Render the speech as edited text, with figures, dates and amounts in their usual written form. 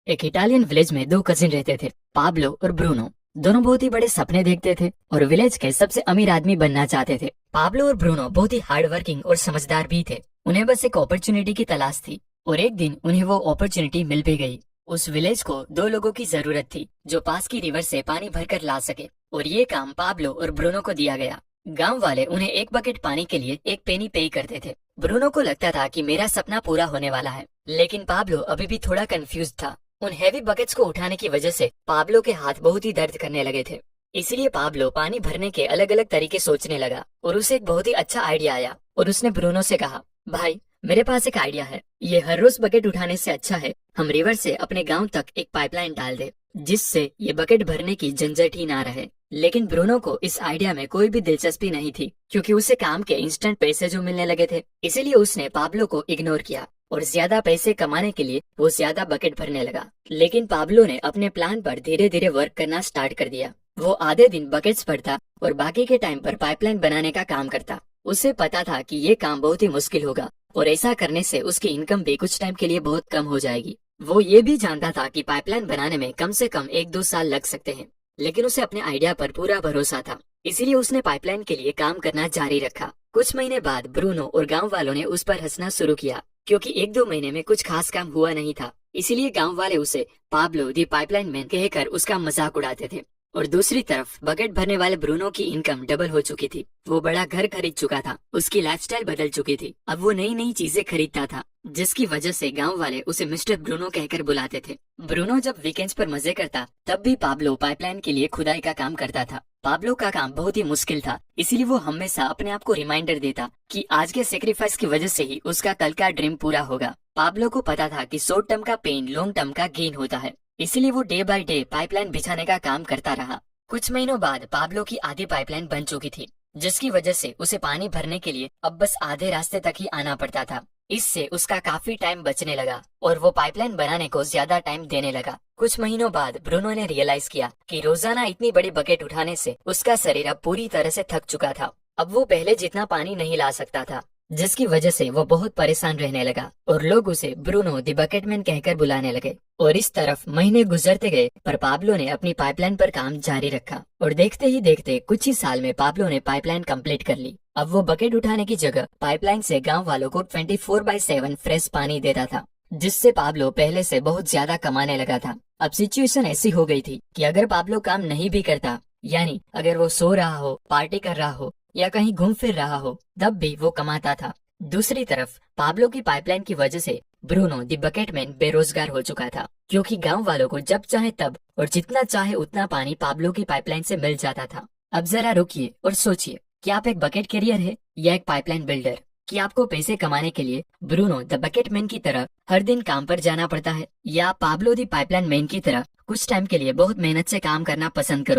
एक Italian village में दो कजिन रहते थे, पाब्लो और ब्रूनो। दोनों बहुत ही बड़े सपने देखते थे और विलेज के सबसे अमीर आदमी बनना चाहते थे। पाब्लो और ब्रूनो बहुत ही हार्ड वर्किंग और समझदार भी थे। उन्हें बस एक अपॉर्चुनिटी की तलाश थी और एक दिन उन्हें वो अपॉर्चुनिटी मिल भी गई। उस विलेज को दो लोगों की जरूरत थी जो पास की रिवर से पानी भरकर ला सके, और ये काम पाब्लो और ब्रूनो को दिया गया। गांव वाले उन्हें एक बकेट पानी के लिए एक पेनी पे करते थे। ब्रूनो को लगता था कि मेरा सपना पूरा होने वाला है, लेकिन पाब्लो अभी भी थोड़ा कंफ्यूज था। उन हैवी बकेट्स को उठाने की वजह से पाब्लो के हाथ बहुत ही दर्द करने लगे थे। इसलिए पाब्लो पानी भरने के अलग अलग तरीके सोचने लगा और उसे एक बहुत ही अच्छा आइडिया आया और उसने ब्रूनो से कहा, भाई मेरे पास एक आइडिया है। ये हर रोज बकेट उठाने से अच्छा है हम रिवर से अपने गांव तक एक पाइपलाइन डाल दे, जिससे ये बकेट भरने की झंझट ही ना रहे। लेकिन ब्रूनो को इस आइडिया में कोई भी दिलचस्पी नहीं थी, क्योंकि उसे काम के इंस्टेंट पैसे जो मिलने लगे थे। इसीलिए उसने पाब्लो को इग्नोर किया और ज्यादा पैसे कमाने के लिए वो ज्यादा बकेट भरने लगा। लेकिन पाब्लो ने अपने प्लान पर धीरे धीरे वर्क करना स्टार्ट कर दिया। वो आधे दिन बकेट्स भरता और बाकी के टाइम पर पाइपलाइन बनाने का काम करता। उसे पता था कि ये काम बहुत ही मुश्किल होगा और ऐसा करने से उसकी इनकम भी कुछ टाइम के लिए बहुत कम हो जाएगी। वो ये भी जानता था कि पाइपलाइन बनाने में कम से कम 1-2 साल लग सकते हैं, लेकिन उसे अपने आइडिया पर पूरा भरोसा था। इसीलिए उसने पाइपलाइन के लिए काम करना जारी रखा। कुछ महीने बाद ब्रूनो और गांव वालों ने उस पर हंसना शुरू किया, क्योंकि 1-2 महीने में कुछ खास काम हुआ नहीं था। इसीलिए गांव वाले उसे पाब्लो दी पाइपलाइन मैन कहकर उसका मजाक उड़ाते थे। और दूसरी तरफ बकेट भरने वाले ब्रूनो की इनकम डबल हो चुकी थी। वो बड़ा घर खरीद चुका था, उसकी लाइफस्टाइल बदल चुकी थी। अब वो नई नई चीजें खरीदता था, जिसकी वजह से गांव वाले उसे मिस्टर ब्रूनो कहकर बुलाते थे। ब्रूनो जब वीकेंड्स पर मजे करता, तब भी पाब्लो पाइपलाइन के लिए खुदाई का काम करता था। पाब्लो का काम बहुत ही मुश्किल था, इसीलिए वो हमेशा अपने आप को रिमाइंडर देता कि आज के सेक्रीफाइस की वजह से ही उसका कल का ड्रीम पूरा होगा। पाब्लो को पता था कि शॉर्ट टर्म का पेन लॉन्ग टर्म का गेन होता है, इसीलिए वो डे बाय डे पाइपलाइन बिछाने का काम करता रहा। कुछ महीनों बाद पाब्लो की आधी पाइपलाइन बन चुकी थी, जिसकी वजह से उसे पानी भरने के लिए अब बस आधे रास्ते तक ही आना पड़ता था। इससे उसका काफी टाइम बचने लगा और वो पाइपलाइन बनाने को ज्यादा टाइम देने लगा। कुछ महीनों बाद ब्रूनो ने रियलाइज किया कि रोजाना इतनी बड़ी बकेट उठाने से उसका शरीर अब पूरी तरह से थक चुका था। अब वो पहले जितना पानी नहीं ला सकता था, जिसकी वजह से वो बहुत परेशान रहने लगा और लोग उसे ब्रूनो द बकेटमैन कहकर बुलाने लगे। और इस तरफ महीने गुजरते गए, पर पाब्लो ने अपनी पाइपलाइन पर काम जारी रखा और देखते ही देखते कुछ ही साल में पाब्लो ने पाइपलाइन कंप्लीट कर ली। अब वो बकेट उठाने की जगह पाइपलाइन से गांव वालों को 24/7 फ्रेश पानी देता था, जिससे पाब्लो पहले से बहुत ज्यादा कमाने लगा था। अब सिचुएशन ऐसी हो गई थी कि अगर पाब्लो काम नहीं भी करता, यानी अगर वो सो रहा हो, पार्टी कर रहा हो या कहीं घूम फिर रहा हो, तब भी वो कमाता था। दूसरी तरफ पाब्लो की पाइपलाइन की वजह से ब्रूनो द बकेटमैन बेरोजगार हो चुका था, क्योंकि गांव वालों को जब चाहे तब और जितना चाहे उतना पानी पाब्लो की पाइपलाइन से मिल जाता था। अब जरा रुकिए और सोचिए कि आप एक बकेट कैरियर है या एक पाइपलाइन बिल्डर। कि आपको पैसे कमाने के लिए ब्रूनो द बकेटमैन की तरह हर दिन काम पर जाना पड़ता है, या पाब्लो द पाइपलाइन मैन की तरह कुछ टाइम के लिए बहुत मेहनत से काम करना पसंद करो।